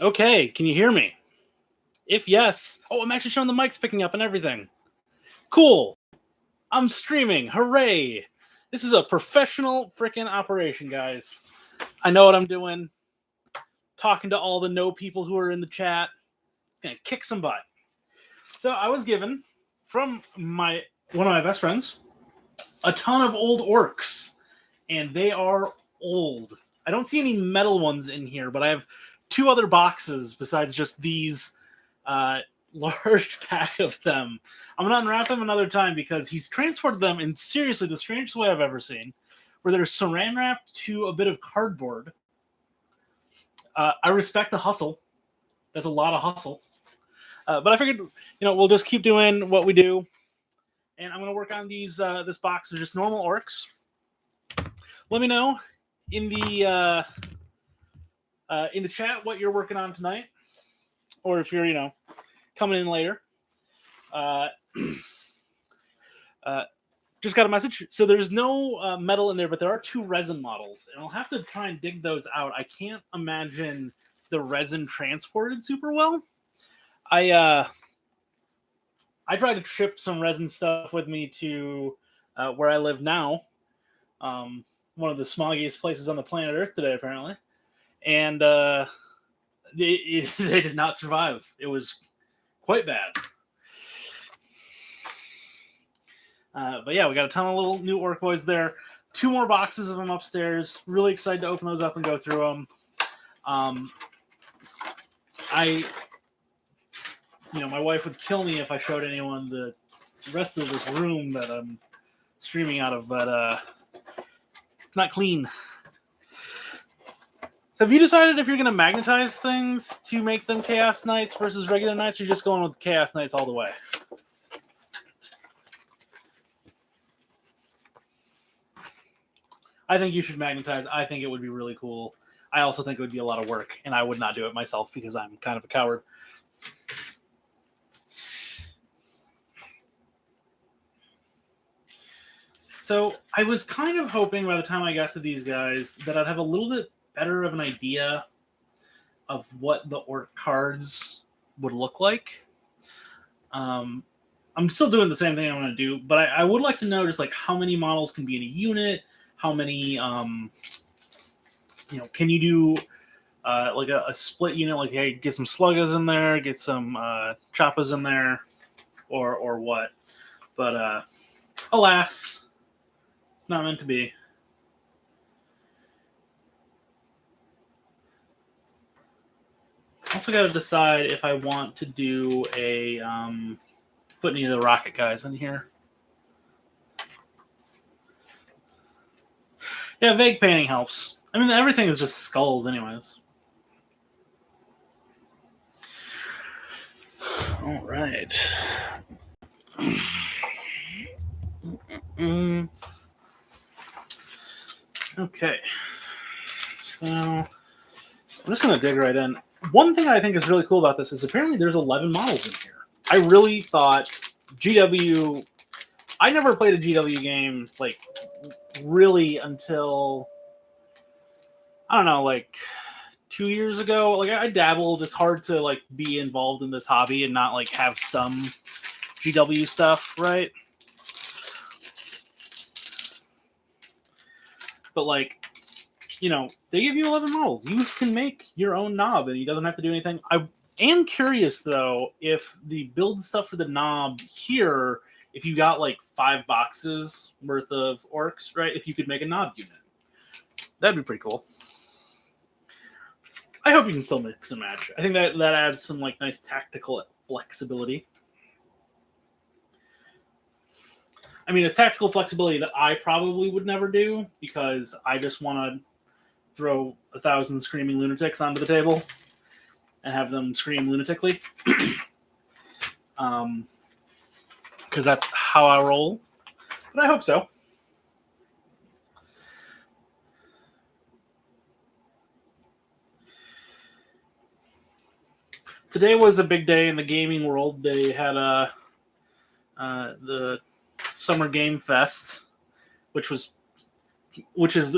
Okay, can you hear me? If yes, oh, I'm actually showing the mic's picking up and everything. Cool. I'm streaming. Hooray. This is a professional freaking operation, guys. I know what I'm doing. Talking to all the no people who are in the chat. It's going to kick some butt. So I was given from one of my best friends a ton of old orcs, and they are old. I don't see any metal ones in here, but I have two other boxes besides just these large pack of them. I'm gonna unwrap them another time because he's transported them in seriously the strangest way I've ever seen, where they're saran wrapped to a bit of cardboard. I respect the hustle. That's a lot of hustle. But I figured, we'll just keep doing what we do, and I'm gonna work on this box of just normal orcs. Let me know in the chat what you're working on tonight, or if you're coming in later. Uh, just got a message. So there's no metal in there, but there are two resin models, and I'll have to try and dig those out. I can't imagine the resin transported super well. I tried to ship some resin stuff with me to where I live now, one of the smoggiest places on the planet Earth today, apparently, and they did not survive. It was quite bad. But yeah, we got a ton of little new orc boys there. Two more boxes of them upstairs. Really excited to open those up and go through them. My wife would kill me if I showed anyone the rest of this room that I'm streaming out of, but it's not clean. So have you decided if you're going to magnetize things to make them Chaos Knights versus regular Knights, or you're just going with Chaos Knights all the way? I think you should magnetize. I think it would be really cool. I also think it would be a lot of work, and I would not do it myself because I'm kind of a coward. So I was kind of hoping by the time I got to these guys that I'd have a little bit better of an idea of what the orc cards would look like. I'm still doing the same thing I'm going to do, but I would like to know just like how many models can be in a unit, how many, can you do like a split unit, like hey, get some sluggas in there, get some choppas in there, or what? But alas, it's not meant to be. Also got to decide if I want to do put any of the rocket guys in here. Yeah, vague painting helps. I mean, everything is just skulls anyways. All right. Okay. So I'm just going to dig right in. One thing I think is really cool about this is apparently there's 11 models in here. I really thought GW... I never played a GW game, like, really until... I don't know, like 2 years ago. Like, I dabbled. It's hard to, like, be involved in this hobby and not, like, have some GW stuff, right? But, like, they give you 11 models. You can make your own knob, and you doesn't have to do anything. I am curious, though, if the build stuff for the knob here, if you got, like, 5 boxes worth of orcs, right, if you could make a knob unit. That'd be pretty cool. I hope you can still mix and match. I think that adds some, like, nice tactical flexibility. I mean, it's tactical flexibility that I probably would never do because I just want to throw 1,000 screaming lunatics onto the table and have them scream lunatically. Because that's how I roll. But I hope so. Today was a big day in the gaming world. They had the Summer Game Fest, which is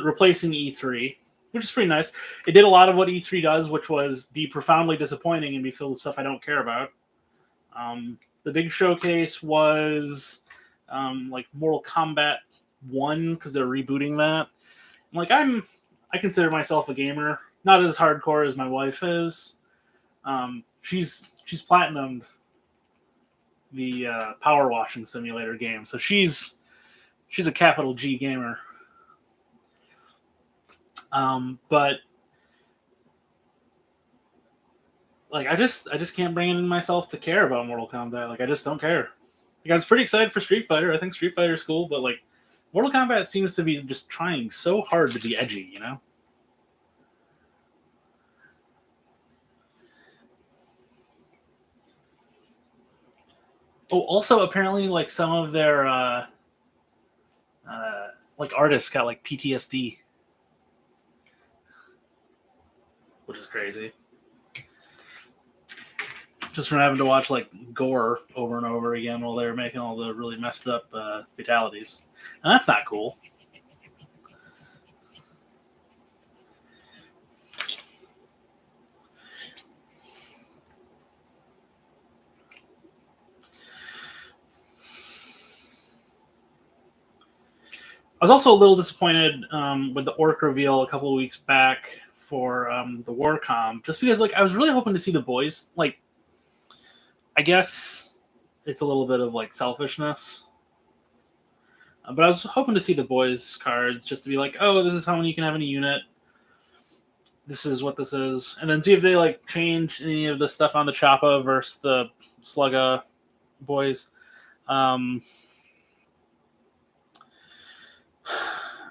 replacing E3. which is pretty nice. It did a lot of what E3 does, which was be profoundly disappointing and be filled with stuff I don't care about. The big showcase was like Mortal Kombat 1 because they're rebooting that. Like I consider myself a gamer, not as hardcore as my wife is. She's platinumed the power washing simulator game, so she's a capital G gamer. But like I just can't bring it in myself to care about Mortal Kombat. Like I just don't care. Like I was pretty excited for Street Fighter. I think Street Fighter is cool, but like Mortal Kombat seems to be just trying so hard to be edgy, you know? Oh, also apparently like some of their like artists got like PTSD, which is crazy. Just from having to watch like gore over and over again while they're making all the really messed up fatalities, and that's not cool. I was also a little disappointed with the orc reveal a couple of weeks back for the Warcom, just because like I was really hoping to see the boys. Like, I guess it's a little bit of like selfishness, but I was hoping to see the boys cards just to be like, oh, this is how many you can have in a unit. This is what this is, and then see if they like change any of the stuff on the Choppa versus the Slugga boys. I'm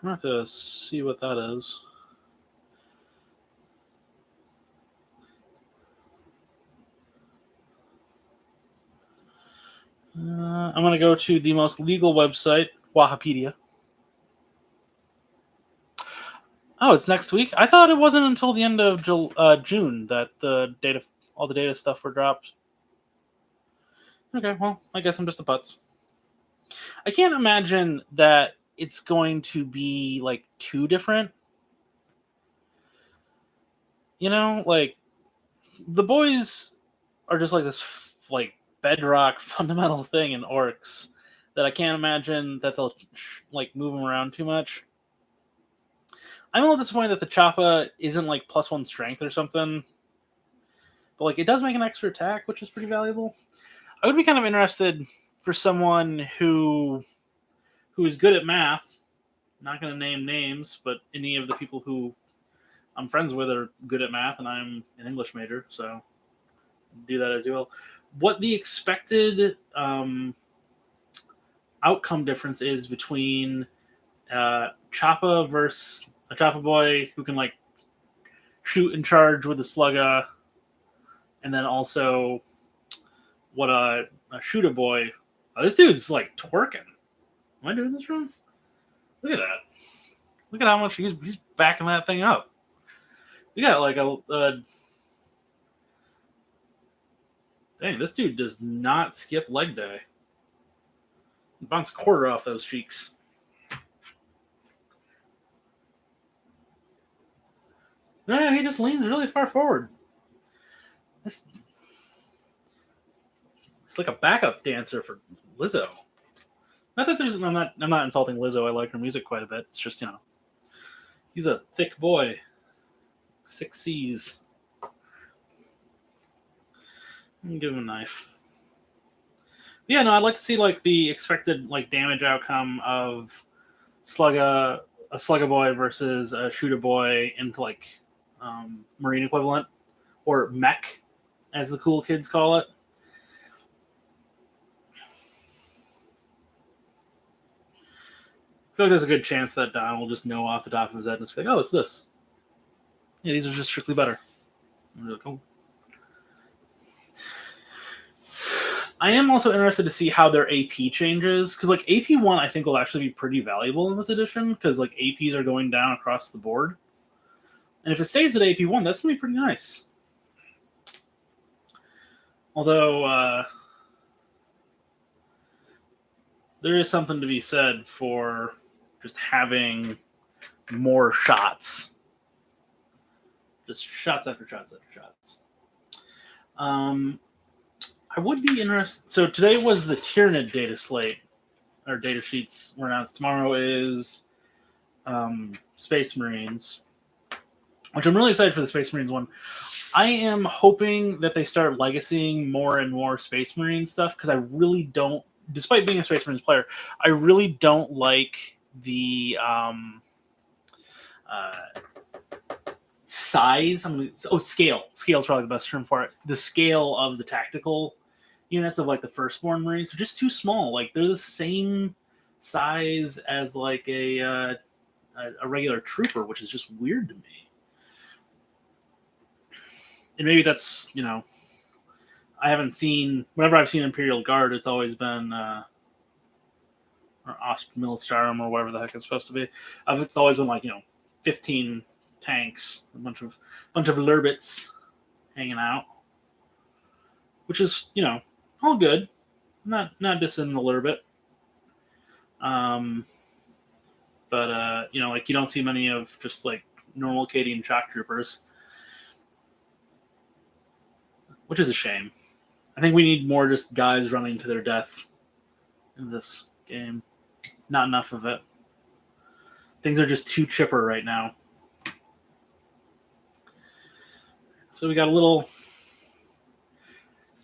gonna have to see what that is. I'm gonna go to the most legal website, Wahapedia. Oh, it's next week. I thought it wasn't until the end of June that all the data stuff were dropped. Okay, well, I guess I'm just a putz. I can't imagine that it's going to be like too different. You know, like the boys are just like this like bedrock fundamental thing in orcs that I can't imagine that they'll like move them around too much. I'm a little disappointed that the Choppa isn't like +1 strength or something. But like it does make an extra attack, which is pretty valuable. I would be kind of interested for someone who is good at math. Not going to name names, but any of the people who I'm friends with are good at math, and I'm an English major, so do that as well. What the expected outcome difference is between Choppa versus a Choppa boy who can like shoot and charge with a Slugga, and then also what a shooter boy. Oh, this dude's like twerking. Am I doing this wrong? Look at that. Look at how much he's backing that thing up. We got like a dang, this dude does not skip leg day. Bounce a quarter off those cheeks. No, he just leans really far forward. It's like a backup dancer for Lizzo. Not that I'm not insulting Lizzo. I like her music quite a bit. It's just, you know, he's a thick boy. 6 C's. Give him a knife. Yeah, no, I'd like to see like the expected like damage outcome of a Slugga boy versus a shooter boy into like Marine equivalent, or mech, as the cool kids call it. I feel like there's a good chance that Don will just know off the top of his head and just be like, oh, it's this. Yeah, these are just strictly better. Like, oh. I am also interested to see how their AP changes, because like AP1 I think will actually be pretty valuable in this edition, because like APs are going down across the board. And if it stays at AP1, that's going to be pretty nice. Although, there is something to be said for just having more shots Just shots after shots after shots. I would be interested. So today was the Tyranid data slate, or data sheets were announced. Tomorrow is Space Marines, which I'm really excited for the Space Marines one. I am hoping that they start legacying more and more Space Marine stuff, because I really don't, despite being a Space Marines player, I really don't like the size. Scale. Scale is probably the best term for it. The scale of the tactical units of like the Firstborn Marines are just too small. Like they're the same size as like a regular trooper, which is just weird to me. And maybe that's, I haven't seen, whenever I've seen Imperial Guard, it's always been or Ost Militarum or whatever the heck it's supposed to be. It's always been like 15 tanks, a bunch of Lurbits hanging out, which is all good. Not dissing the Lurbit, but like you don't see many of just like normal Cadian shock troopers, which is a shame. I think we need more just guys running to their death in this game. Not enough of it. Things are just too chipper right now. So we got a little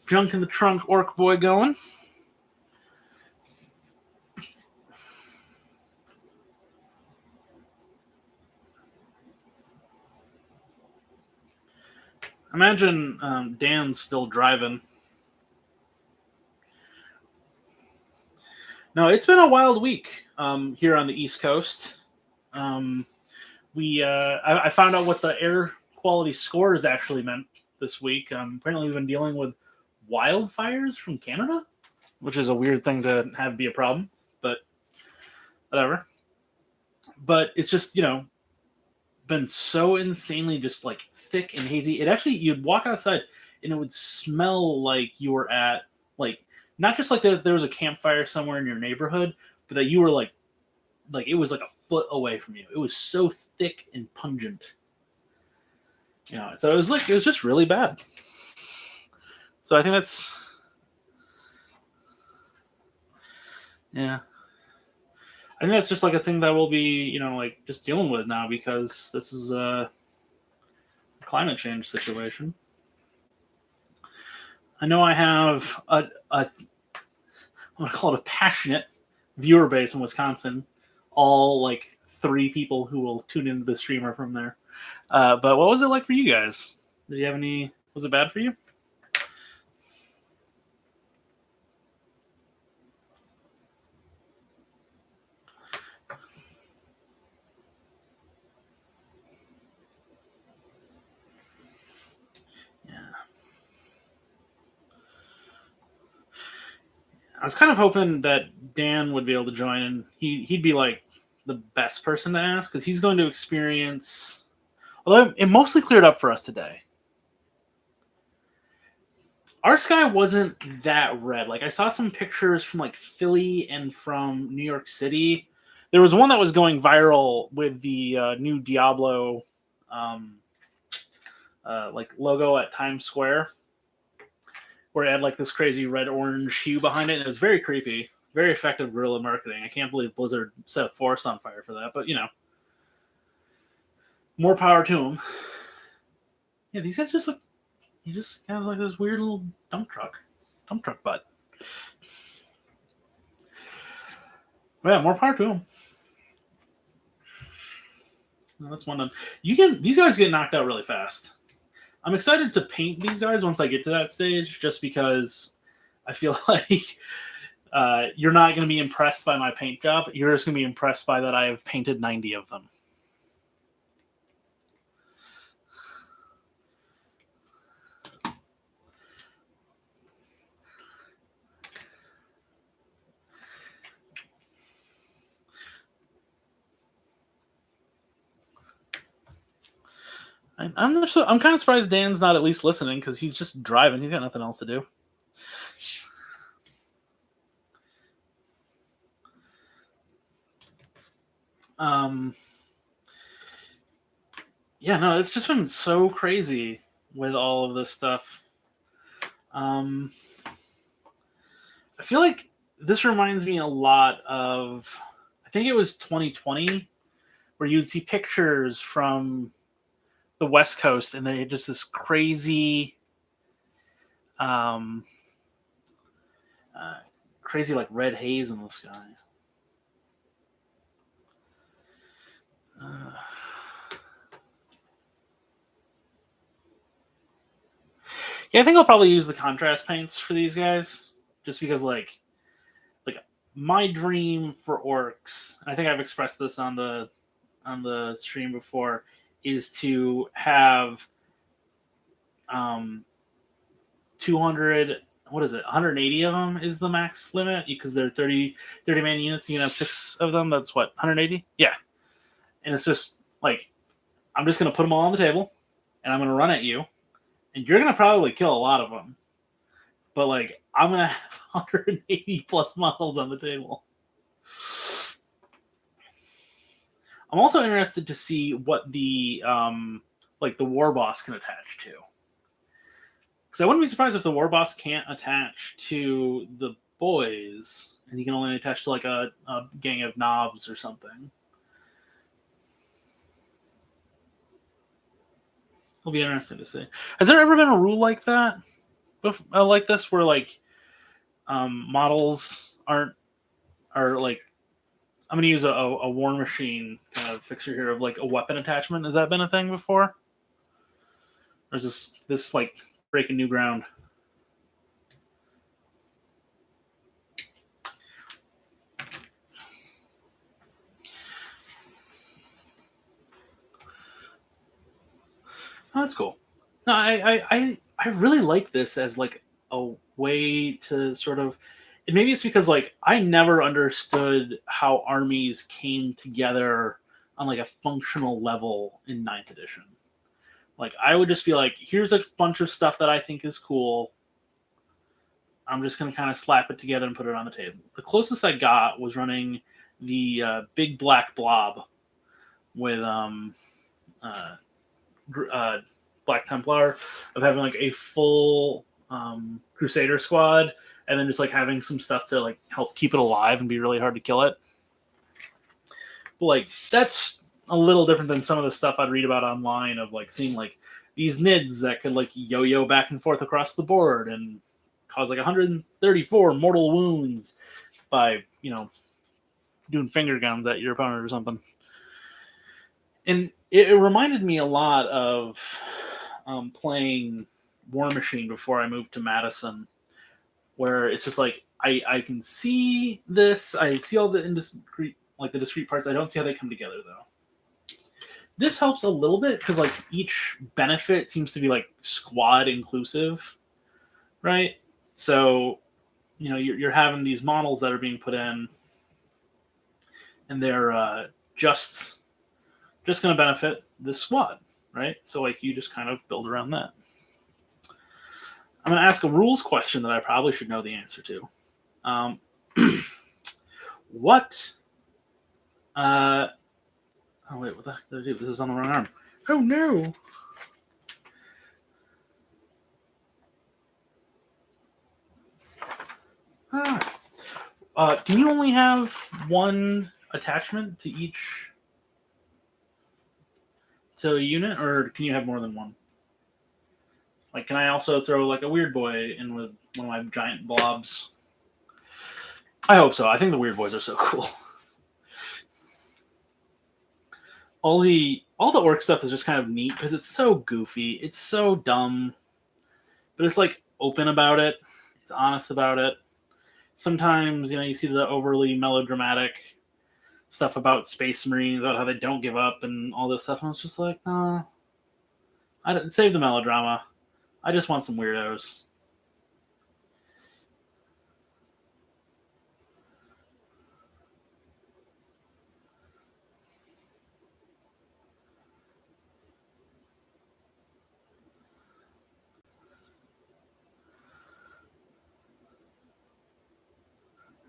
junk in the trunk orc boy going. Imagine Dan's still driving. No, it's been a wild week here on the East Coast. I found out what the air quality scores actually meant this week. Apparently, we've been dealing with wildfires from Canada, which is a weird thing to have be a problem, but whatever. But it's just, been so insanely just like thick and hazy. It actually, you'd walk outside and it would smell like you were at like, not just like there was a campfire somewhere in your neighborhood, but that you were like it was like a foot away from you. It was so thick and pungent. So it was just really bad. So I think that's, yeah. I think that's just like a thing that we'll be, like just dealing with now, because this is a climate change situation. I know I have I'm going to call it a passionate viewer base in Wisconsin. All like 3 people who will tune into the streamer from there. But what was it like for you guys? Did you have any? Was it bad for you? Yeah. I was kind of hoping that Dan would be able to join, and he'd be like the best person to ask, because he's going to experience. Although it mostly cleared up for us today. Our sky wasn't that red. Like I saw some pictures from like Philly and from New York City. There was one that was going viral with the new Diablo like logo at Times Square, where it had like this crazy red-orange hue behind it, and it was very creepy. Very effective guerrilla marketing. I can't believe Blizzard set a forest on fire for that, but more power to them. Yeah, these guys just look. He just has like this weird little dump truck butt. But yeah, more power to him. Well, that's one done. These guys get knocked out really fast. I'm excited to paint these guys once I get to that stage, just because I feel like you're not going to be impressed by my paint job. You're just going to be impressed by that I have painted 90 of them. I'm kind of surprised Dan's not at least listening, because he's just driving. He's got nothing else to do. yeah, no, it's just been so crazy with all of this stuff. Um, I feel like this reminds me a lot of, I think it was 2020, where you'd see pictures from the West Coast and they had just this crazy, um, uh, crazy like red haze in the sky. Uh, yeah, I think I'll probably use the contrast paints for these guys, just because like my dream for orcs, and I think I've expressed this on the stream before, is to have 200, what is it, 180 of them is the max limit because they're 30 man units. You can have 6 of them. That's what, 180? Yeah. And it's just like, I'm just going to put them all on the table and I'm going to run at you and you're going to probably kill a lot of them. But like, I'm going to have 180 plus models on the table. I'm also interested to see what the like the war boss can attach to. Because I wouldn't be surprised if the war boss can't attach to the boys, and he can only attach to like a gang of knobs or something. It'll be interesting to see. Has there ever been a rule like that, like this, where like models are like, I'm going to use a War Machine kind of fixture here of like a weapon attachment. Has that been a thing before? Or is this like breaking new ground? Oh, that's cool. No, I really like this as like a way to sort of, and maybe it's because like I never understood how armies came together on like a functional level in ninth edition. Like I would just be like, here's a bunch of stuff that I think is cool. I'm just gonna kind of slap it together and put it on the table. The closest I got was running the big black blob with uh, Black Templar, of having like a full Crusader squad, and then just like having some stuff to like help keep it alive and be really hard to kill it. But like that's a little different than some of the stuff I'd read about online of like seeing like these nids that could like yo-yo back and forth across the board and cause like 134 mortal wounds by doing finger guns at your opponent or something. And it reminded me a lot of playing War Machine before I moved to Madison, where it's just like I can see this, I see all the the discrete parts. I don't see how they come together though. This helps a little bit because like each benefit seems to be like squad inclusive, right? So you're having these models that are being put in, and they're just going to benefit this squad, right? So like you just kind of build around that. I'm going to ask a rules question that I probably should know the answer to. What? Oh wait, what the heck did I do? This is on the wrong arm. Oh no! Can you only have one attachment to each a unit, or can you have more than one? Like, can I also throw like a weird boy in with one of my giant blobs? I hope so. I think the weird boys are so cool. All the orc stuff is just kind of neat because it's so goofy. It's so dumb, but it's like open about it. It's honest about it. Sometimes you see the overly melodramatic stuff about Space Marines, about how they don't give up and all this stuff. And I was just like, nah, I didn't save the melodrama. I just want some weirdos.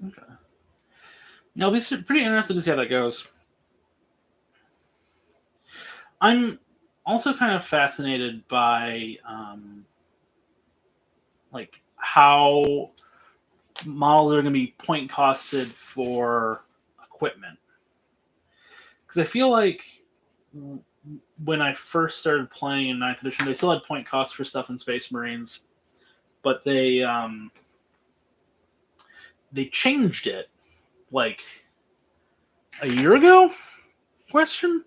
Okay. Now, I'll be pretty interested to see how that goes. I'm also kind of fascinated by like how models are going to be point costed for equipment. Because I feel like when I first started playing in 9th edition, they still had point costs for stuff in Space Marines, but they changed it like a year ago? Question?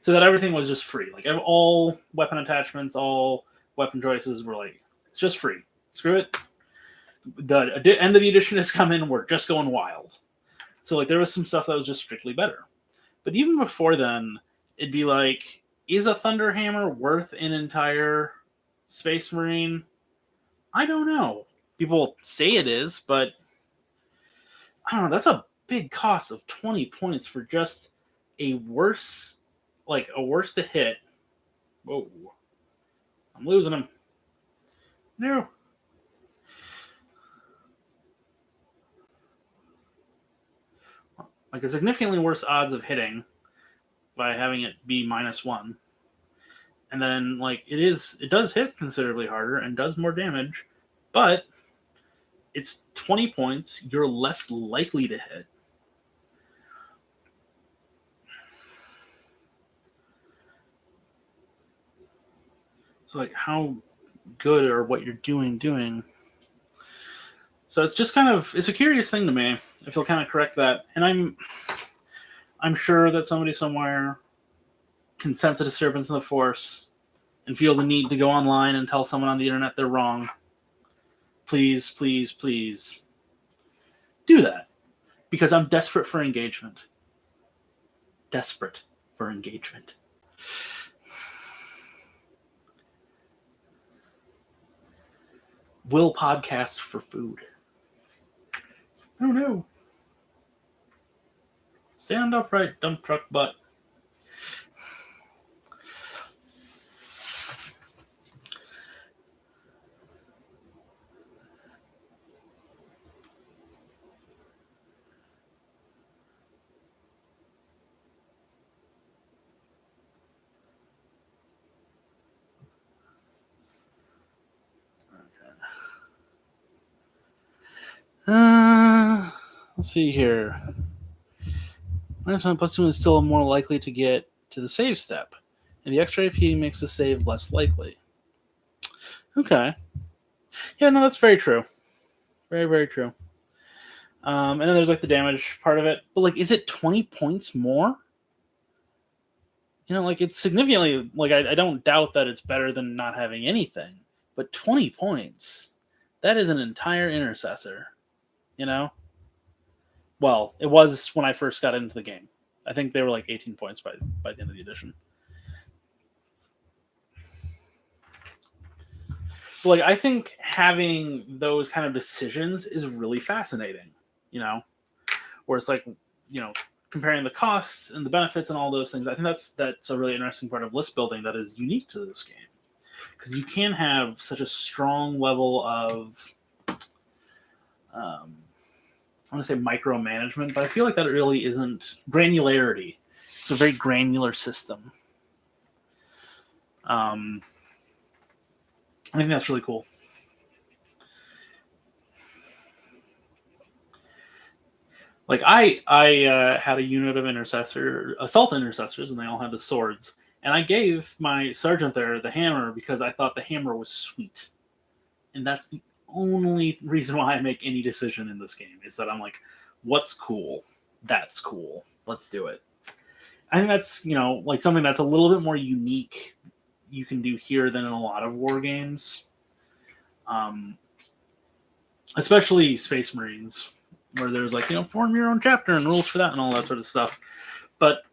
So that everything was just free. Like all weapon attachments, all weapon choices were like, it's just free. Screw it. The end of the edition has come in. We're just going wild. So like there was some stuff that was just strictly better. But even before then, it'd be like, is a Thunderhammer worth an entire Space Marine? I don't know. People say it is, but I don't know. That's a big cost of 20 points for just a worse to hit. Whoa. I'm losing him. No. Like a significantly worse odds of hitting by having it be -1. And then like it does hit considerably harder and does more damage, but it's 20 points, you're less likely to hit. So like how good are what you're doing. So it's just kind of it's a curious thing to me if you'll kind of correct that. And I'm sure that somebody somewhere can sense a disturbance in the force and feel the need to go online and tell someone on the internet they're wrong. Please, please, please do that. Because I'm desperate for engagement. Desperate for engagement. Will podcast for food. Oh no. Stand upright, dump truck butt. Let's see here. -1 is still more likely to get to the save step, and the extra AP makes the save less likely. Okay. Yeah, no, that's very true. Very, very true. And then there's like the damage part of it. But like, is it 20 points more? You know, like it's significantly like I don't doubt that it's better than not having anything. But 20 points, that is an entire intercessor. You know? Well, it was when I first got into the game. I think they were like 18 points by the end of the edition. But like I think having those kind of decisions is really fascinating, you know, where it's like, you know, comparing the costs and the benefits and all those things. I think that's a really interesting part of list building that is unique to this game, because you can have such a strong level of I want to say micromanagement, but I feel like that really isn't granularity. It's a very granular system. I think that's really cool. Like I had a unit of assault intercessors, and they all had the swords. And I gave my sergeant there the hammer because I thought the hammer was sweet. And that's the only reason why I make any decision in this game is that I'm like, what's cool? That's cool. Let's do it. I think that's, you know, like something that's a little bit more unique you can do here than in a lot of war games. Especially Space Marines, where there's like, you know, form your own chapter and rules for that and all that sort of stuff. But,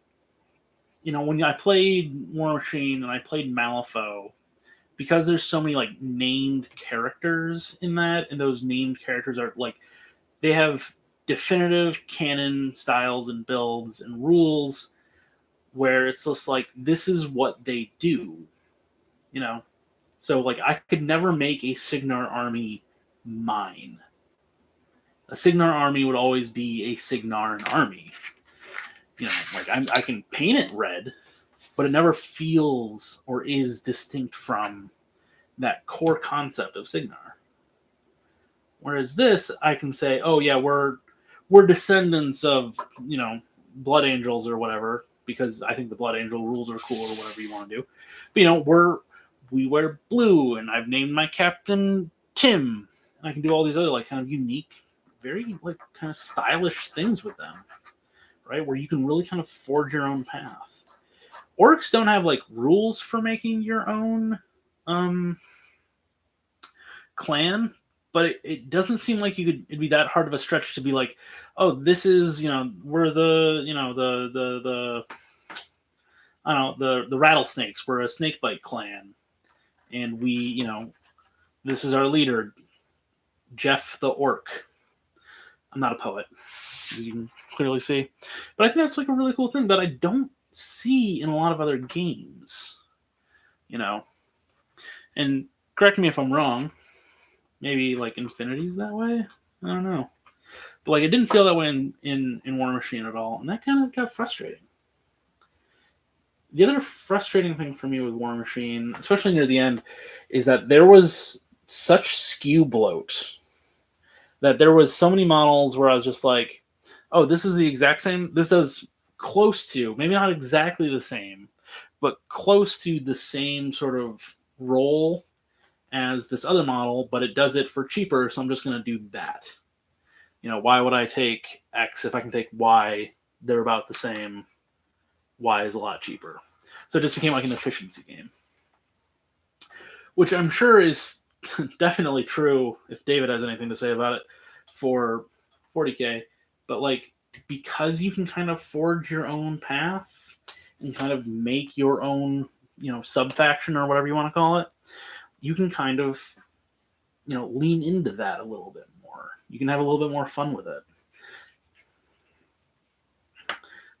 you know, when I played War Machine and I played Malifaux, because there's so many like named characters in that, and those named characters are like, they have definitive canon styles and builds and rules where it's just like, this is what they do, you know? So like I could never make a Cygnar army mine. A Cygnar army would always be a Cygnaran army. You know, like I can paint it red, but it never feels or is distinct from that core concept of Signar. Whereas this, I can say, oh yeah, we're descendants of, you know, Blood Angels or whatever, because I think the Blood Angel rules are cool or whatever you want to do. But you know, we wear blue, and I've named my captain Tim. And I can do all these other like kind of unique, very like kind of stylish things with them, right? Where you can really kind of forge your own path. Orcs don't have like rules for making your own clan, but it doesn't seem like it'd be that hard of a stretch to be like, oh, this is, you know, we're the, you know, the I don't know, the rattlesnakes, we're a snakebite clan, and we, you know, this is our leader, Jeff the orc. I'm not a poet, as you can clearly see, but I think that's like a really cool thing that I don't see in a lot of other games, you know. And correct me if I'm wrong, maybe like Infinity's that way, I don't know. But like it didn't feel that way in War Machine at all, and that kind of got frustrating. The other frustrating thing for me with War Machine, especially near the end, is that there was such skew bloat that there was so many models where I was just like, oh, this is the exact same. This is close to, maybe not exactly the same, but close to the same sort of role as this other model, but it does it for cheaper, so I'm just going to do that. You know, why would I take X if I can take Y? They're about the same. Y is a lot cheaper. So it just became like an efficiency game. Which I'm sure is definitely true if David has anything to say about it for 40K. But like, because you can kind of forge your own path and kind of make your own, you know, sub-faction or whatever you want to call it, you can kind of, you know, lean into that a little bit more. You can have a little bit more fun with it.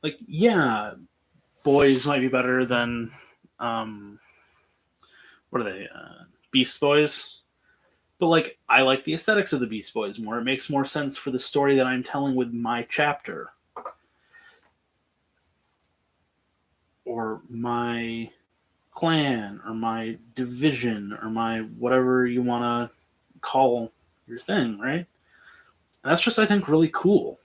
Like, yeah, boys might be better than what are they? Beast Boys. But like, I like the aesthetics of the Beast Boys more. It makes more sense for the story that I'm telling with my chapter or my clan or my division or my whatever you want to call your thing, right? And that's just, I think, really cool.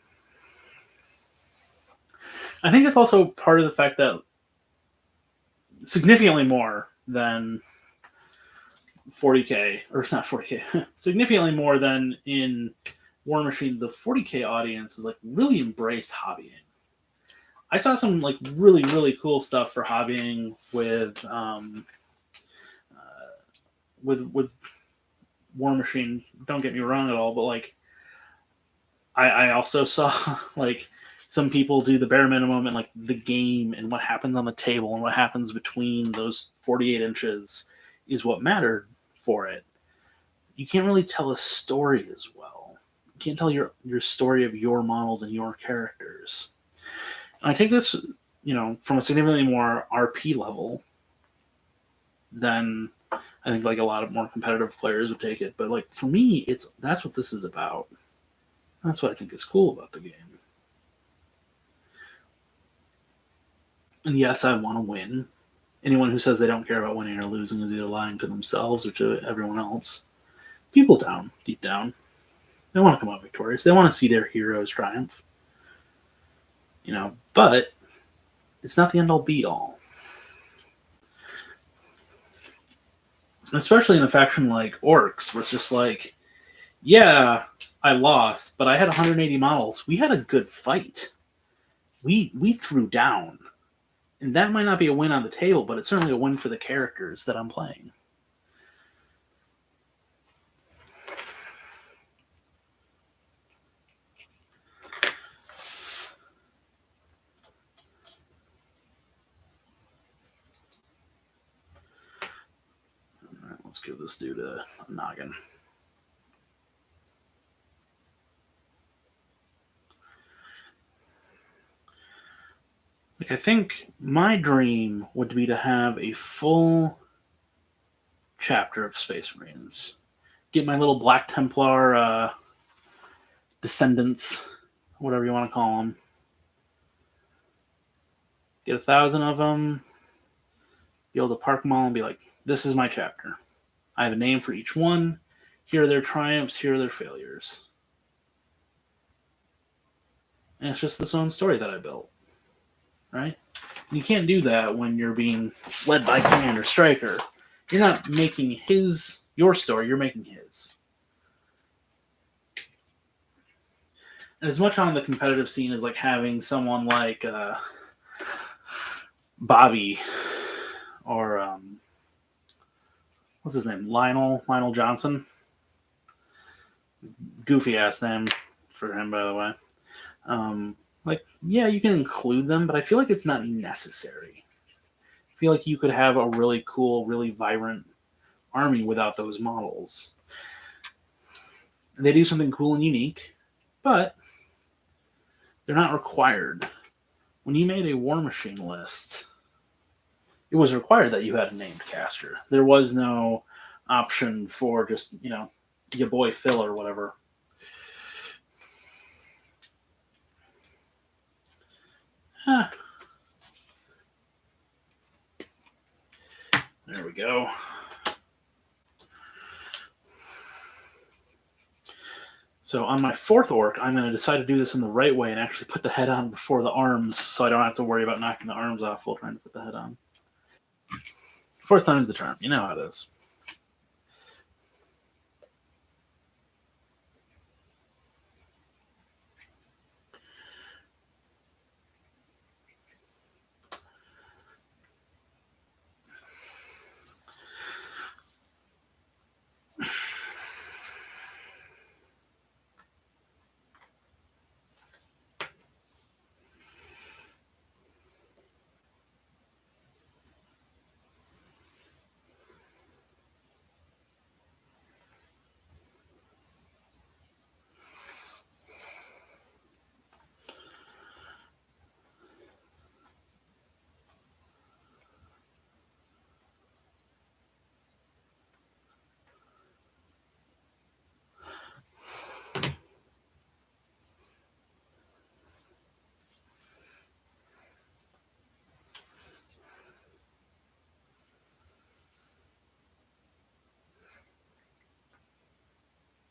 I think it's also part of the fact that significantly more than 40K, or not 40K, significantly more than in War Machine, the 40K audience is like really embraced hobbying. I saw some like really, really cool stuff for hobbying with with War Machine. Don't get me wrong at all, but like I also saw like some people do the bare minimum and like the game and what happens on the table and what happens between those 48 inches is what mattered for it. You can't really tell a story as well. You can't tell your story of your models and your characters. And I take this, you know, from a significantly more RP level than I think like a lot of more competitive players would take it. But like for me, that's what this is about. That's what I think is cool about the game. And yes, I want to win. Anyone who says they don't care about winning or losing is either lying to themselves or to everyone else. People down, deep down, they want to come out victorious. They want to see their heroes triumph. You know, but it's not the end all be all. Especially in a faction like Orcs, where it's just like, yeah, I lost, but I had 180 models. We had a good fight. We threw down. And that might not be a win on the table, but it's certainly a win for the characters that I'm playing. All right, let's give this dude a noggin. Like, I think my dream would be to have a full chapter of Space Marines. Get my little Black Templar descendants, whatever you want to call them. Get 1,000 of them. Be able to park them all and be like, this is my chapter. I have a name for each one. Here are their triumphs. Here are their failures. And it's just this own story that I built, right? And you can't do that when you're being led by Commander Striker. You're not making your story. You're making his. And as much on the competitive scene as like having someone like Bobby or what's his name, Lionel Johnson, goofy ass name for him, by the way. Like, yeah, you can include them, but I feel like it's not necessary. I feel like you could have a really cool, really vibrant army without those models. They do something cool and unique, but they're not required. When you made a War Machine list, it was required that you had a named caster. There was no option for just, your boy Phil or whatever. Ah. There we go. So on my fourth orc, I'm going to decide to do this in the right way and actually put the head on before the arms, so I don't have to worry about knocking the arms off while trying to put the head on. Fourth time's the charm. You know how it is.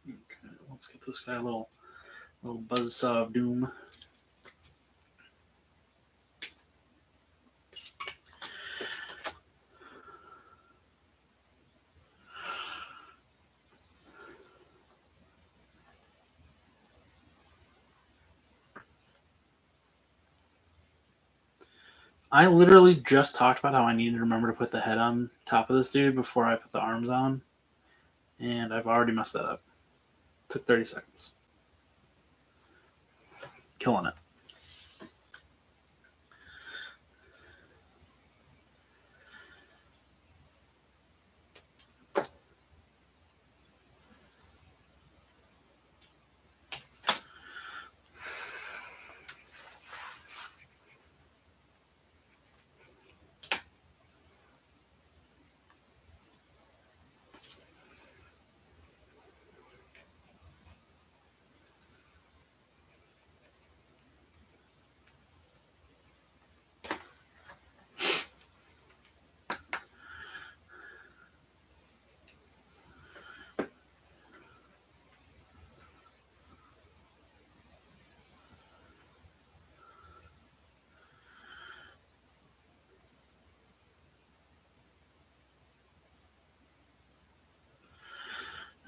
Okay, let's get this guy a little buzzsaw of doom. I literally just talked about how I needed to remember to put the head on top of this dude before I put the arms on, and I've already messed that up. Took 30 seconds. Killing it.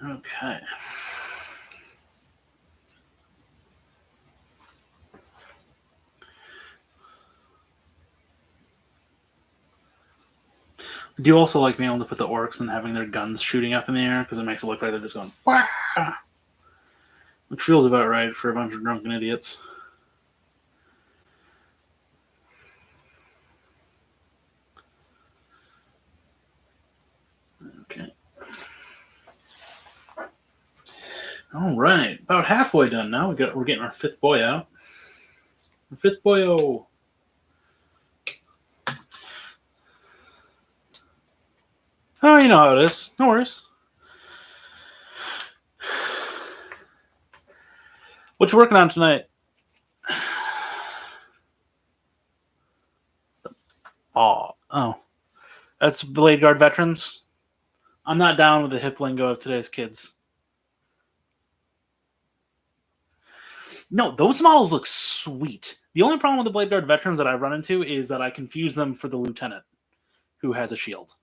Okay. I do also like being able to put the orcs and having their guns shooting up in the air because it makes it look like they're just going, wah! Which feels about right for a bunch of drunken idiots. Okay. All right, about halfway done now. We're getting our fifth boy out. Fifth boyo. Oh, you know how it is. No worries. What you working on tonight? Oh. That's Blade Guard veterans. I'm not down with the hip lingo of today's kids. No, those models look sweet. The only problem with the Blade Guard veterans that I run into is that I confuse them for the lieutenant who has a shield.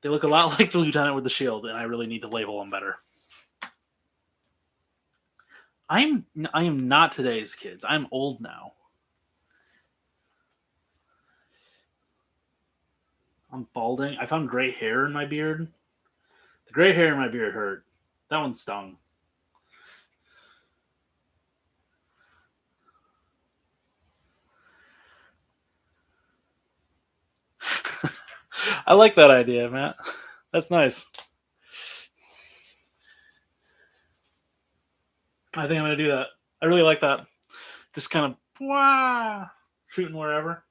They look a lot like the lieutenant with the shield, and I really need to label them better. I am not today's kids. I'm old now. I'm balding. I found gray hair in my beard. The gray hair in my beard hurt. That one stung. I like that idea, Matt. That's nice. I think I'm going to do that. I really like that. Just kind of shooting wherever.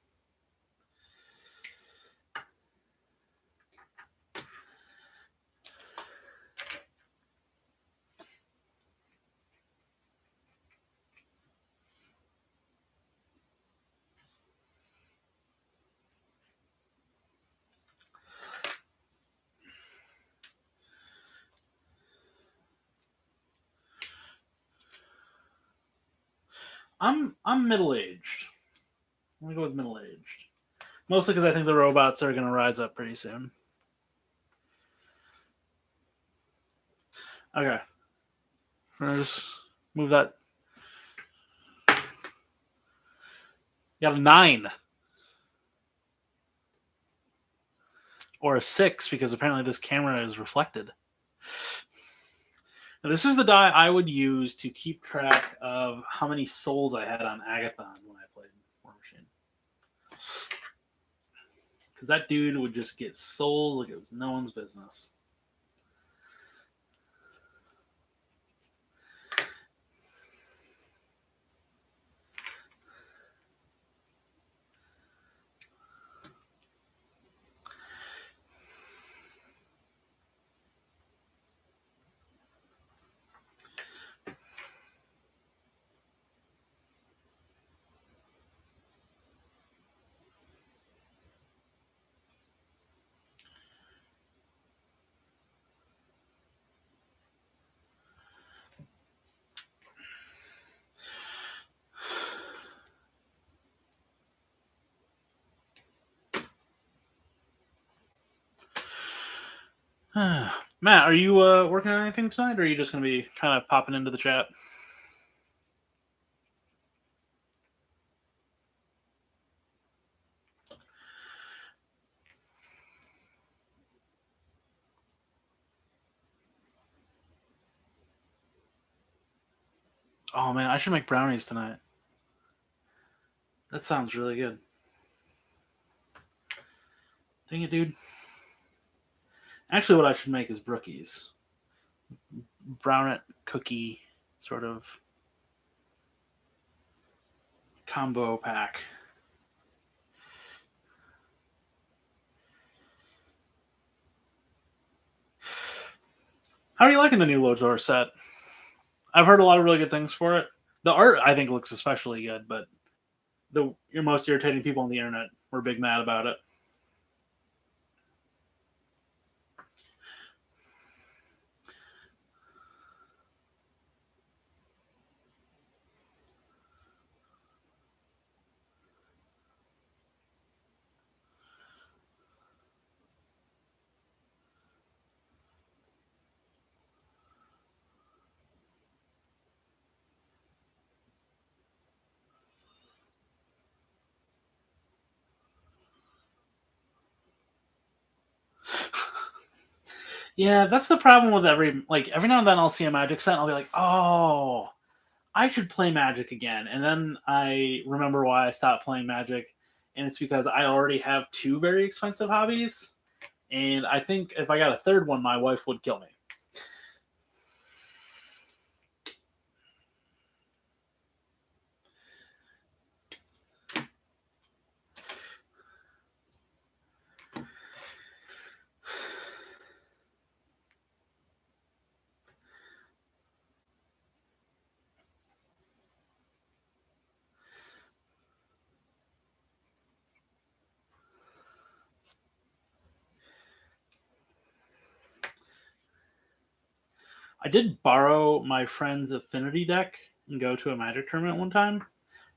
I'm middle aged. I'm gonna go with middle aged, mostly because I think the robots are gonna rise up pretty soon. Okay, I'm gonna just move that. You got a 9 or a 6 because apparently this camera is reflected. Now, this is the die I would use to keep track of how many souls I had on Agathon when I played War Machine. Because that dude would just get souls like it was no one's business. Matt, are you working on anything tonight, or are you just going to be kind of popping into the chat? Oh man, I should make brownies tonight. That sounds really good. Dang it, dude. Actually, what I should make is brookies. Brownet cookie sort of combo pack. How are you liking the new Lodor set? I've heard a lot of really good things for it. The art, I think, looks especially good, but your most irritating people on the internet were big mad about it. Yeah, that's the problem with every now and then I'll see a Magic set and I'll be like, oh, I should play Magic again. And then I remember why I stopped playing Magic, and it's because I already have 2 very expensive hobbies. And I think if I got a third one, my wife would kill me. I did borrow my friend's Affinity deck and go to a Magic tournament one time,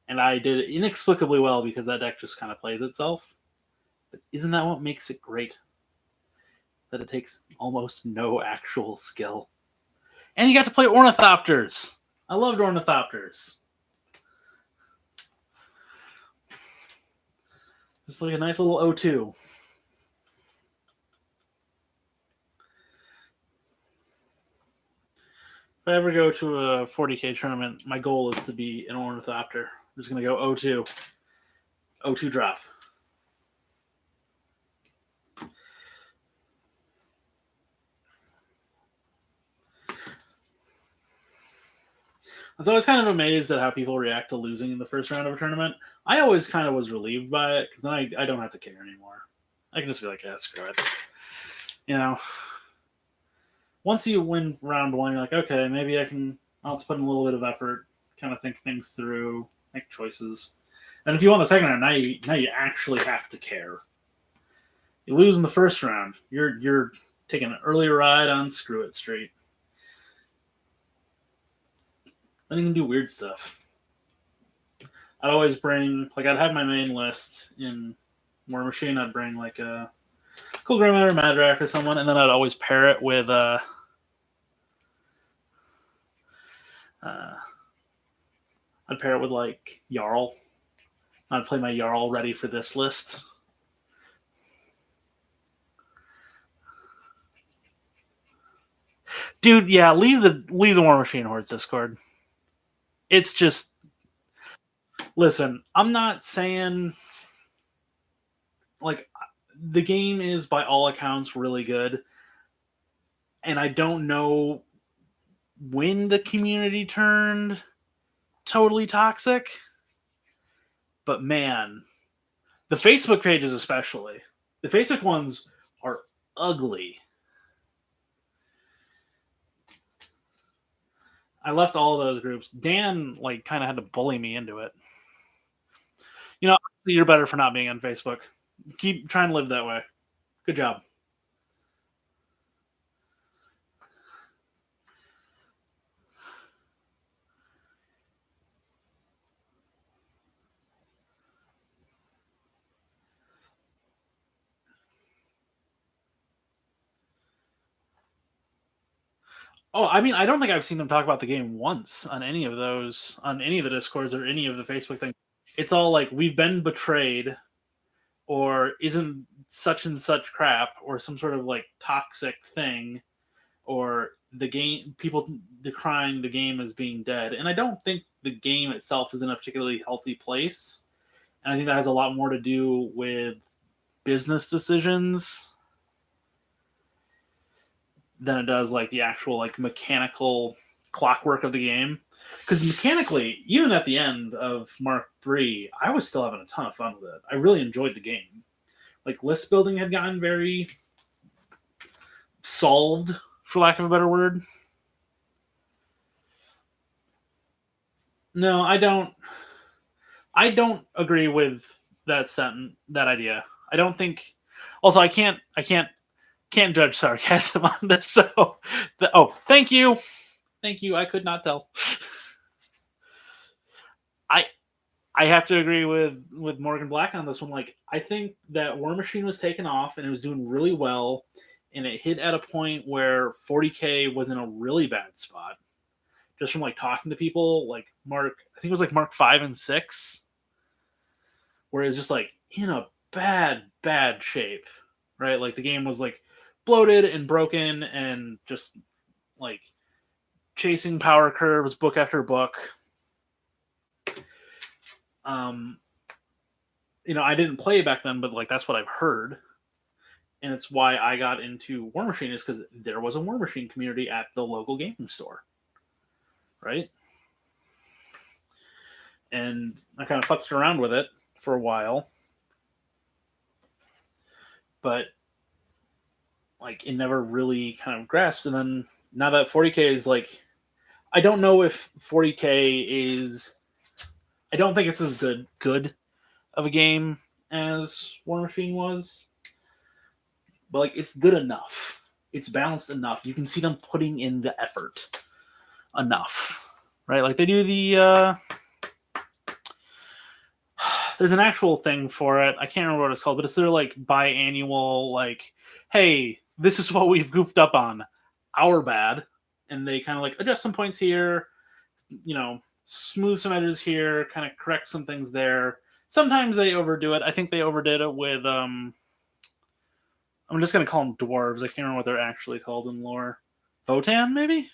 and I did inexplicably well because that deck just kind of plays itself. But isn't that what makes it great? That it takes almost no actual skill. And you got to play Ornithopters. I loved Ornithopters. Just like a nice little O2. If I ever go to a 40K tournament, my goal is to be an Ornithopter. I'm just going to go O2. O2 drop. I was always kind of amazed at how people react to losing in the first round of a tournament. I always kind of was relieved by it because then I don't have to care anymore. I can just be like, yeah, screw it. You know, once you win round one, you're like, okay, maybe I'll have to put in a little bit of effort, kind of think things through, make choices. And if you won the second round, now you actually have to care. You lose in the first round, you're taking an early ride on Screw It Street. Then you can do weird stuff. I'd always bring, like, I'd have my main list in War Machine. I'd bring, like, a Cool Grandmother, Madrak, or someone, and then I'd always pair it with, I'd pair it with, like, Jarl. I'd play my Jarl ready for this list. Dude, yeah, leave the War Machine Hordes Discord. It's just, listen, I'm not saying, like, the game is by all accounts really good, and I don't know when the community turned totally toxic, but man, the Facebook pages especially, the Facebook ones are ugly. I left all of those groups. Dan like kind of had to bully me into it. You know, you're better for not being on Facebook. Keep trying to live that way. Good job. Oh, I mean, I don't think I've seen them talk about the game once on any of those, on any of the Discords or any of the Facebook things. It's all like, we've been betrayed, or isn't such and such crap, or some sort of like toxic thing, or the game, people decrying the game as being dead. And I don't think the game itself is in a particularly healthy place. And I think that has a lot more to do with business decisions than it does like the actual like mechanical clockwork of the game. Because mechanically, even at the end of Mark III, I was still having a ton of fun with it. I really enjoyed the game. Like, list building had gotten very solved, for lack of a better word. No, I don't. I don't agree with that sentence, that idea. I don't think. Also, I can't judge sarcasm on this. So, thank you. I could not tell. I I have to agree with Morgan Black on this one. Like, I think that War Machine was taken off and it was doing really well, and it hit at a point where 40K was in a really bad spot. Just from like talking to people, like Mark, I think it was like Mark 5 and 6, where it was just like in a bad shape, right? Like the game was like bloated and broken and just like chasing power curves book after book. I didn't play back then, but like that's what I've heard. And it's why I got into War Machine, is because there was a War Machine community at the local gaming store. Right? And I kind of futzed around with it for a while. But like it never really kind of grasped. And then now that 40K is like, I don't know if 40K is, I don't think it's as good of a game as War Machine was, but like it's good enough. it's balanced enough. You can see them putting in the effort enough, right? Like they do the there's an actual thing for it. I can't remember what it's called, but it's their like biannual like, hey, this is what we've goofed up on. Our bad. And they kind of like adjust some points here, you know, smooth some edges here, kind of correct some things there. Sometimes they overdo it. I think they overdid it with I'm just gonna call them dwarves. I can't remember what they're actually called in lore. Votann, maybe?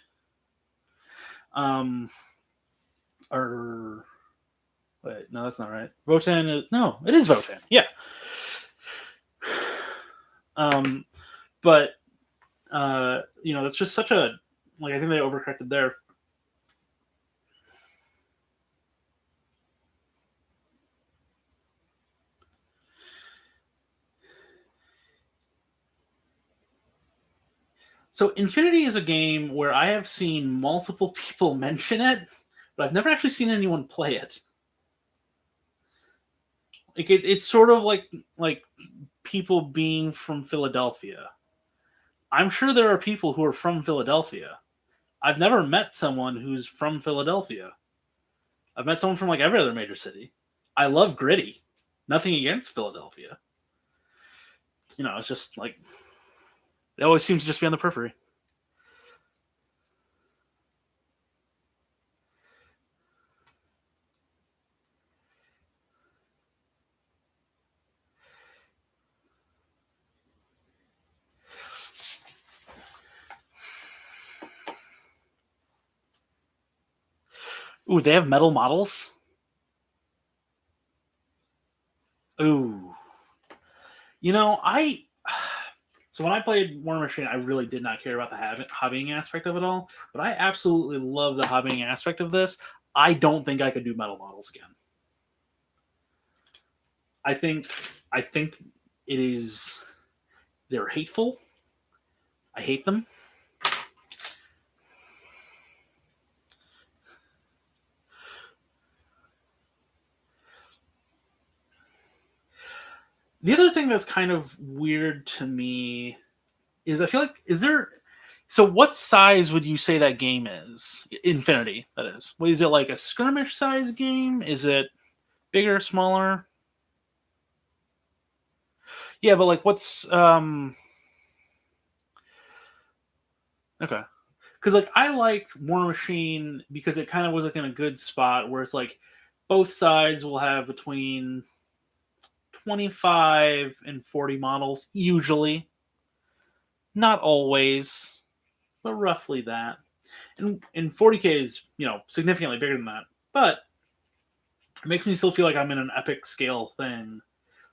Or wait, no, that's not right. Votann is no, it is Votann. Yeah. But you know, that's just such a like I think they overcorrected there. So Infinity is a game where I have seen multiple people mention it, but I've never actually seen anyone play it. Like it's sort of like people being from Philadelphia. I'm sure there are people who are from Philadelphia. I've never met someone who's from Philadelphia. I've met someone from like every other major city. I love Gritty. Nothing against Philadelphia. You know, it's just like it always seems to just be on the periphery. Ooh, they have metal models. Ooh, you know, so when I played War Machine, I really did not care about the hobbying aspect of it all, but I absolutely love the hobbying aspect of this. I don't think I could do metal models again. I think it is they're hateful. I hate them. The other thing that's kind of weird to me is I feel like is there so what size would you say that game is? Infinity, that is. What is it like a skirmish size game? Is it bigger, smaller? Yeah, but like what's okay. Because like I liked War Machine because it kind of was like in a good spot where it's like both sides will have between 25 and 40 models usually, not always, but roughly that. And 40k is significantly bigger than that, but it makes me still feel like I'm in an epic scale thing.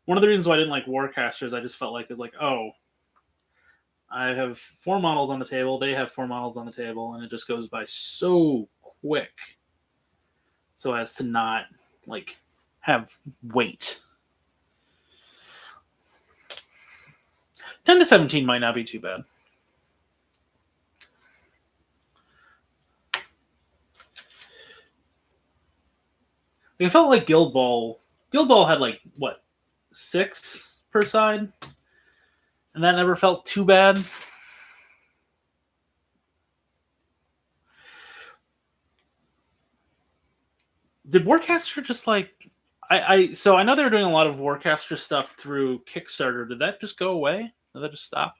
One of the reasons why I didn't like Warcasters, I just felt like it's like, oh, I have 4 models on the table, they have 4 models on the table, and it just goes by so quick, so as to not like have weight. 10 to 17 might not be too bad. It felt like Guild Ball. Guild Ball had like what 6 per side, and that never felt too bad. Did Warcaster just like so I know they were doing a lot of Warcaster stuff through Kickstarter. Did that just go away? Did that just stop?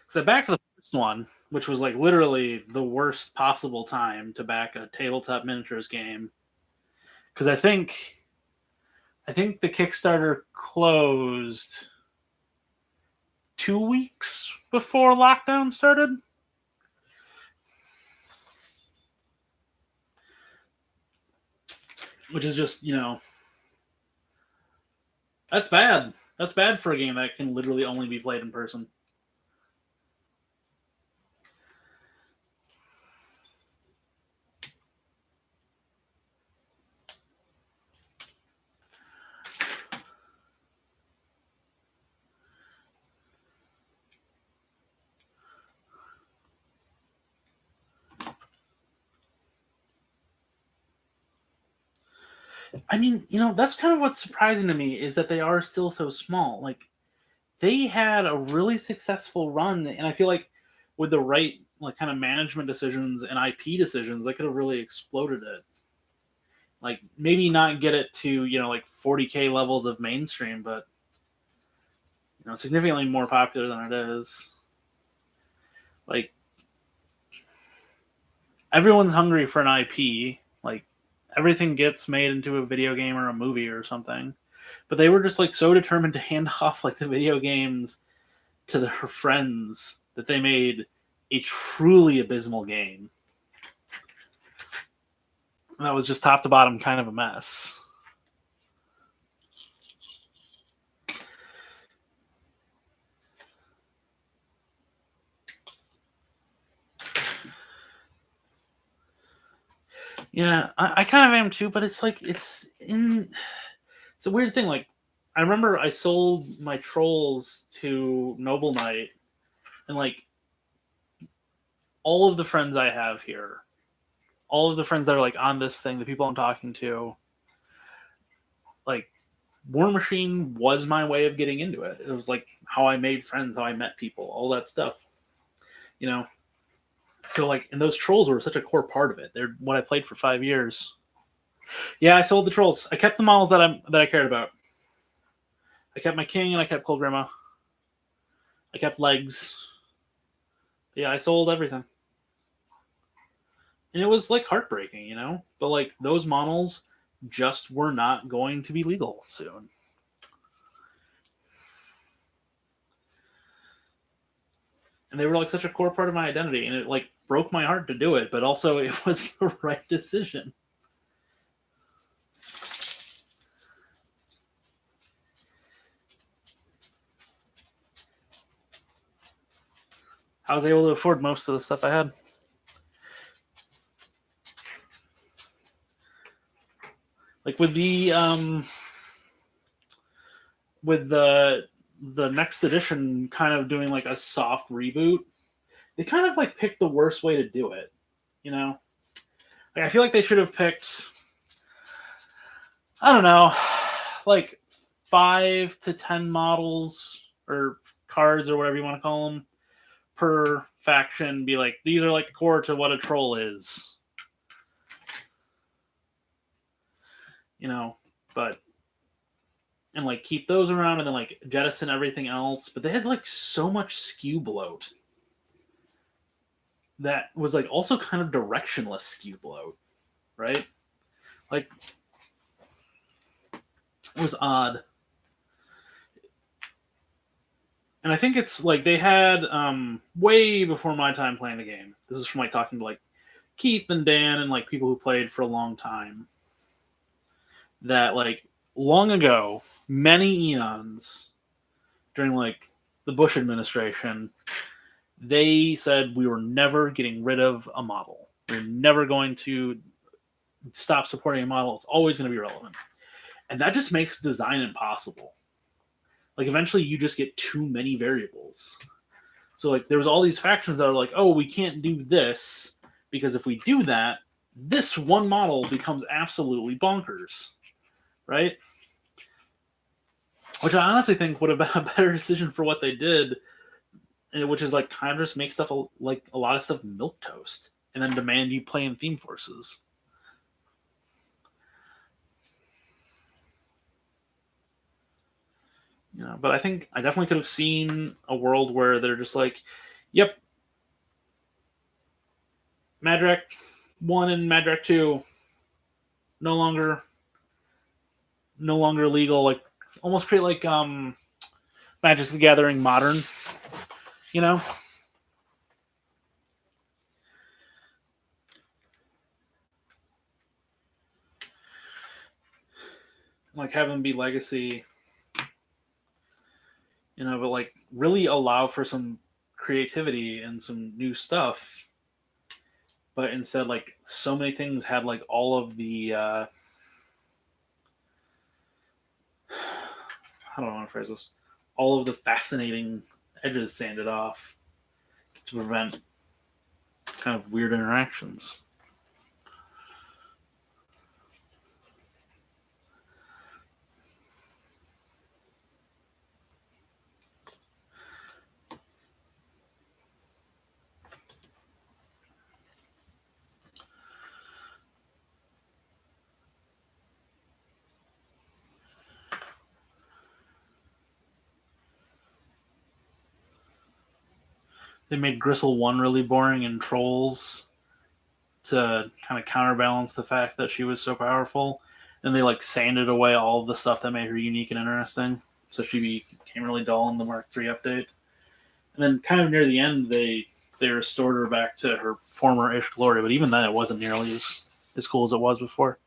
Because I backed the first one, which was like literally the worst possible time to back a tabletop miniatures game. Because I think the Kickstarter closed 2 weeks before lockdown started. Which is just, that's bad. That's bad for a game that can literally only be played in person. I mean, that's kind of what's surprising to me is that they are still so small. Like they had a really successful run, and I feel like with the right like kind of management decisions and IP decisions, they could have really exploded it. Like maybe not get it to like 40K levels of mainstream, but significantly more popular than it is. Like everyone's hungry for an IP. Like everything gets made into a video game or a movie or something. But they were just like so determined to hand off like the video games to their friends that they made a truly abysmal game. And that was just top to bottom kind of a mess. Yeah, I kind of am too, but it's like it's a weird thing. Like I remember I sold my trolls to Noble Knight, and like all of the friends I have here, all of the friends that are like on this thing, the people I'm talking to, like War Machine was my way of getting into it. It was like how I made friends, how I met people, all that stuff. You know, so like, and those trolls were such a core part of it. They're what I played for 5 years. Yeah, I sold the trolls. I kept the models that I cared about. I kept my king and I kept Cold Grandma. I kept legs. Yeah, I sold everything. And it was like heartbreaking, But like those models just were not going to be legal soon. And they were like such a core part of my identity, and it like broke my heart to do it, but also it was the right decision. I was able to afford most of the stuff I had. Like with the next edition kind of doing like a soft reboot, they kind of like picked the worst way to do it, you know? Like I feel like they should have picked, I don't know, like 5 to 10 models or cards or whatever you want to call them per faction. Be like, these are like core to what a troll is, but and like keep those around and then like jettison everything else. But they had like so much skew bloat that was like also kind of directionless skew bloat, right? Like it was odd. And I think it's like they had way before my time playing the game. This is from like talking to like Keith and Dan and like people who played for a long time. That like long ago, many eons during like the Bush administration, they said we were never getting rid of a model. We're never going to stop supporting a model. It's always going to be relevant. And that just makes design impossible. Like eventually you just get too many variables. So like there was all these factions that are like, oh, we can't do this because if we do that, this one model becomes absolutely bonkers, right? Which I honestly think would have been a better decision for what they did, which is like kind of just make stuff like a lot of stuff milk toast and then demand you play in theme forces. But I think I definitely could have seen a world where they're just like, yep, Madrak 1 and Madrak 2 no longer legal, like almost create like Magic the Gathering modern, you know? Like have them be legacy, but like really allow for some creativity and some new stuff. But instead, like so many things had like all of the how do I want to phrase this? All of the fascinating edges sanded off to prevent kind of weird interactions. They made Gristle 1 really boring and Trolls to kind of counterbalance the fact that she was so powerful. And they like sanded away all of the stuff that made her unique and interesting. So she became really dull in the Mark III update. And then kind of near the end, they restored her back to her former-ish glory. But even then, it wasn't nearly as cool as it was before.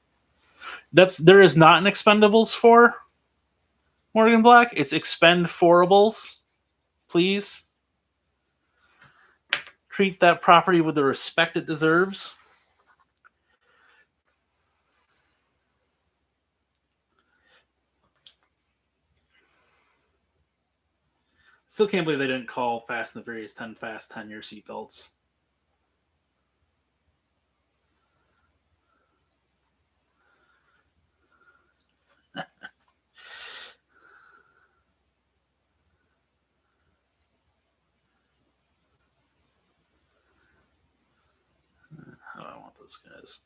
There is not an Expendables for Morgan Black. It's Expend-4ables. Please treat that property with the respect it deserves. Still can't believe they didn't call Fast and the Furious 10 Fast 10 Year Seatbelts. How do I want those guys?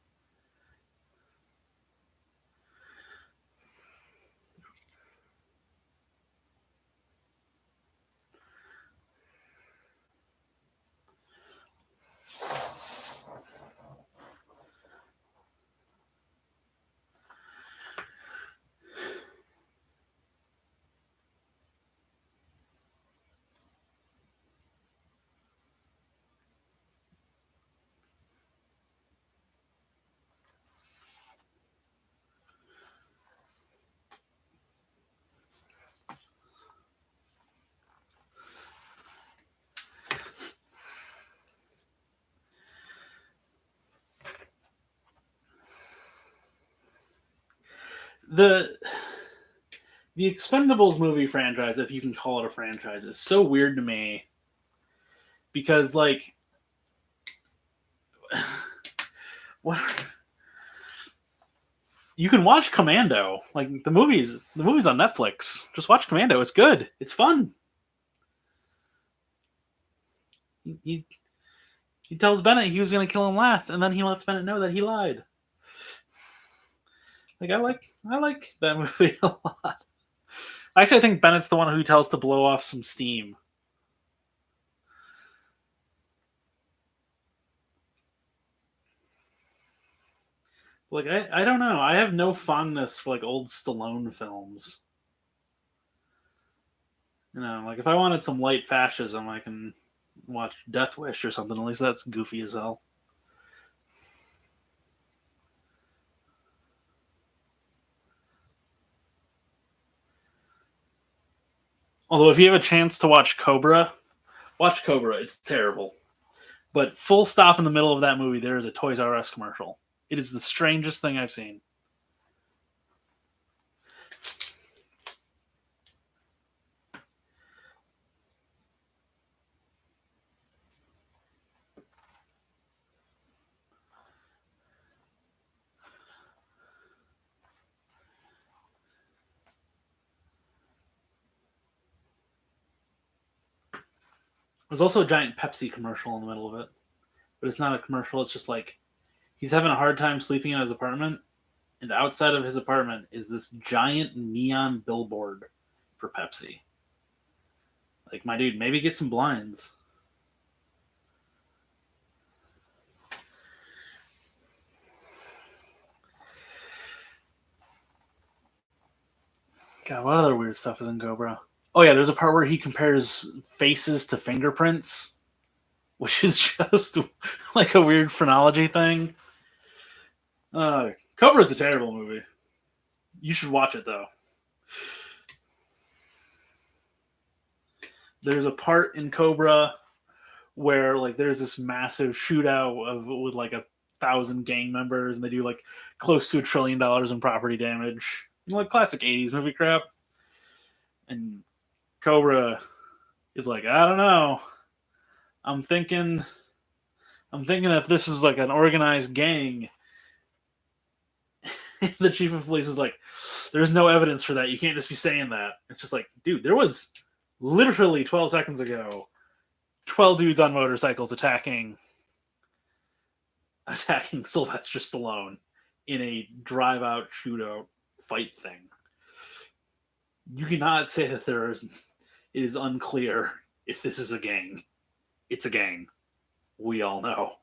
The Expendables movie franchise, if you can call it a franchise, is so weird to me because like what you can watch Commando, like the movies on Netflix. Just watch Commando. It's good. It's fun. He tells Bennett he was going to kill him last, and then he lets Bennett know that he lied. Like I like that movie a lot. Actually, I think Bennett's the one who tells to blow off some steam. Like I don't know. I have no fondness for like old Stallone films. You know, like if I wanted some light fascism, I can watch Death Wish or something. At least that's goofy as hell. Although if you have a chance to watch Cobra, watch Cobra. It's terrible. But full stop in the middle of that movie, there is a Toys R Us commercial. It is the strangest thing I've seen. There's also a giant Pepsi commercial in the middle of it. But it's not a commercial. It's just like he's having a hard time sleeping in his apartment. And outside of his apartment is this giant neon billboard for Pepsi. Like, my dude, maybe get some blinds. God, what other weird stuff is in Cobra? Oh yeah, there's a part where he compares faces to fingerprints, which is just like a weird phrenology thing. Cobra's a terrible movie. You should watch it though. There's a part in Cobra where like there's this massive shootout with like 1,000 gang members, and they do like close to $1 trillion in property damage, like classic '80s movie crap. And Cobra is like, I don't know. I'm thinking that this is like an organized gang. The chief of police is like, there's no evidence for that. You can't just be saying that. It's just like, dude, there was literally 12 seconds ago 12 dudes on motorcycles attacking Sylvester Stallone in a drive-out shootout fight thing. You cannot say that it is unclear if this is a gang. It's a gang. We all know.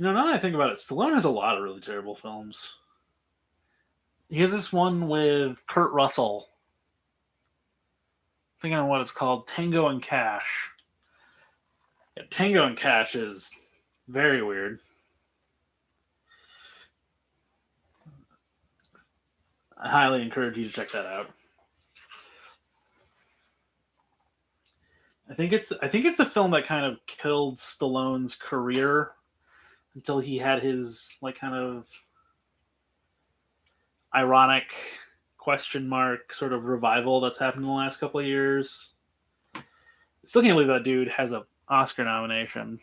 Now that I think about it, Stallone has a lot of really terrible films. He has this one with Kurt Russell. I'm thinking of what it's called, Tango and Cash. Yeah, Tango and Cash is very weird. I highly encourage you to check that out. I think it's the film that kind of killed Stallone's career until he had his like kind of ironic question mark sort of revival that's happened in the last couple of years. Still can't believe that dude has a Oscar nomination.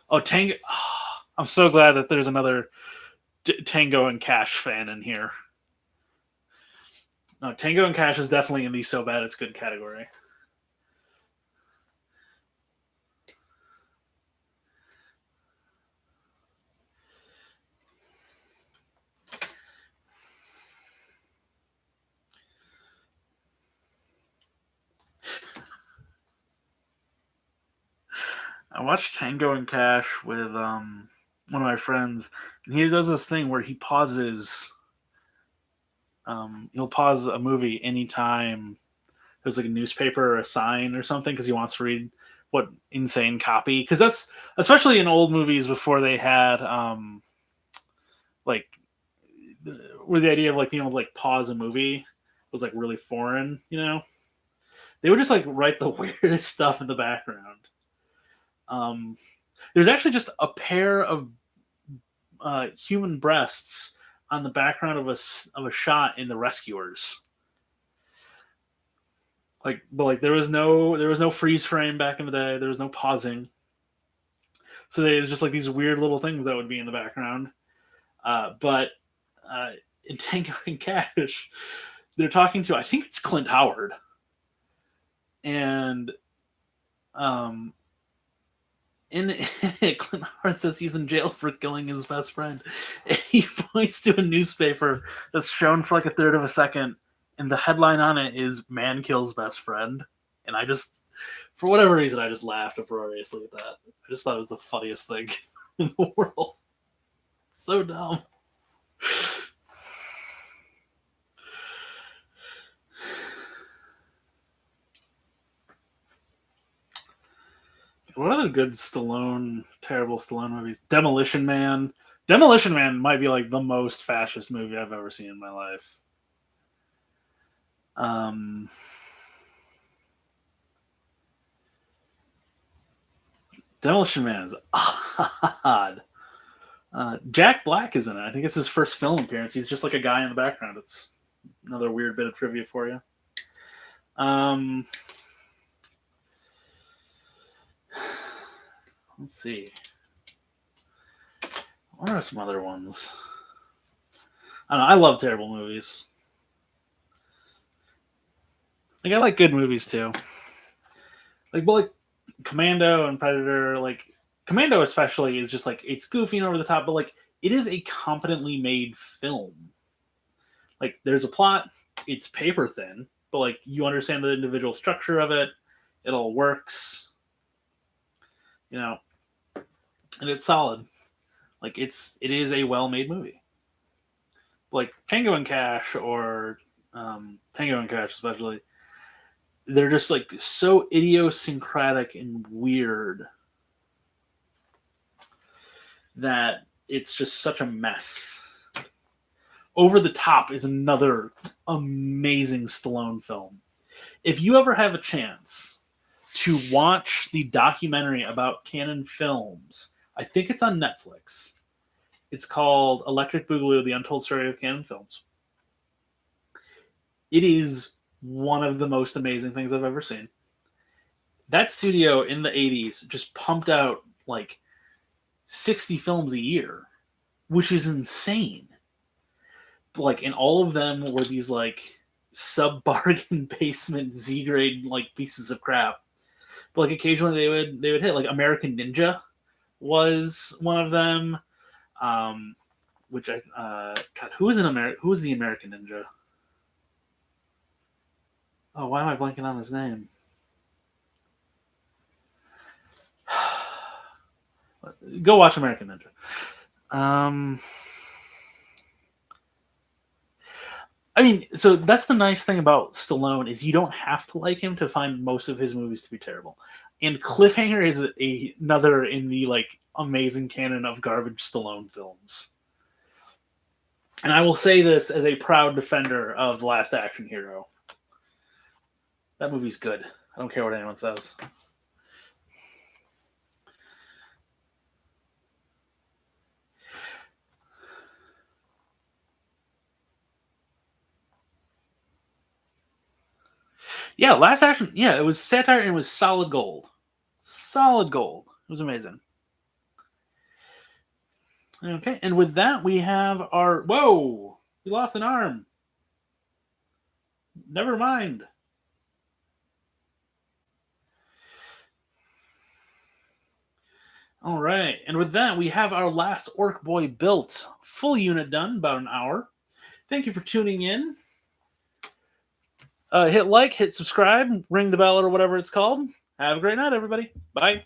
Oh, Tango! Oh, I'm so glad that there's another Tango and Cash fan in here. No, Tango and Cash is definitely in the so bad it's good category. I watched Tango and Cash with one of my friends, and he does this thing where he pauses. He'll pause a movie anytime there's like a newspaper or a sign or something because he wants to read what insane copy. Because that's especially in old movies before they had like where the idea of like being able to like pause a movie was like really foreign. They would just like write the weirdest stuff in the background. Um, there's actually just a pair of human breasts on the background of a shot in The Rescuers. But there was no freeze frame back in the day. There was no pausing. So there's just like these weird little things that would be in the background. But in Tango and Cash, they're talking to, I think it's Clint Howard, and in Clint Howard says he's in jail for killing his best friend. And he points to a newspaper that's shown for like a third of a second, and the headline on it is "Man Kills Best Friend." And I just, for whatever reason, I just laughed uproariously at that. I just thought it was the funniest thing in the world. So dumb. What other good terrible Stallone movies? Demolition Man. Demolition Man might be like the most fascist movie I've ever seen in my life. Um, Demolition Man is odd. Jack Black is in it. I think it's his first film appearance. He's just like a guy in the background. It's another weird bit of trivia for you. Let's see. What are some other ones? I don't know. I love terrible movies. Like I like good movies too. Like Commando and Predator. Like Commando especially is just like it's goofy and over the top, but like it is a competently made film. Like there's a plot. It's paper thin, but like you understand the individual structure of it. It all works. You know, and it's solid. Like it is a well made movie. Like Tango and Cash or Tango and Cash especially, they're just like so idiosyncratic and weird that it's just such a mess. Over the Top is another amazing Stallone film. If you ever have a chance to watch the documentary about Cannon Films, I think it's on Netflix. It's called Electric Boogaloo: The Untold Story of Cannon Films. It is one of the most amazing things I've ever seen. That studio in the 80s just pumped out like 60 films a year, which is insane. Like, and all of them were these like sub bargain basement Z grade like pieces of crap But like occasionally they would hit. Like American Ninja was one of them. Which God, who was the American Ninja? Oh, why am I blanking on his name? Go watch American Ninja. I mean, so that's the nice thing about Stallone is you don't have to like him to find most of his movies to be terrible. And Cliffhanger is another in the like amazing canon of garbage Stallone films. And I will say this as a proud defender of Last Action Hero. That movie's good. I don't care what anyone says. Yeah, Last Action. Yeah, it was satire and it was solid gold. Solid gold. It was amazing. Okay, and with that, we have our. Whoa! We lost an arm. Never mind. All right, and with that, we have our last Orc Boy built. Full unit done, about an hour. Thank you for tuning in. Hit like, hit subscribe, ring the bell, or whatever it's called. Have a great night, everybody. Bye.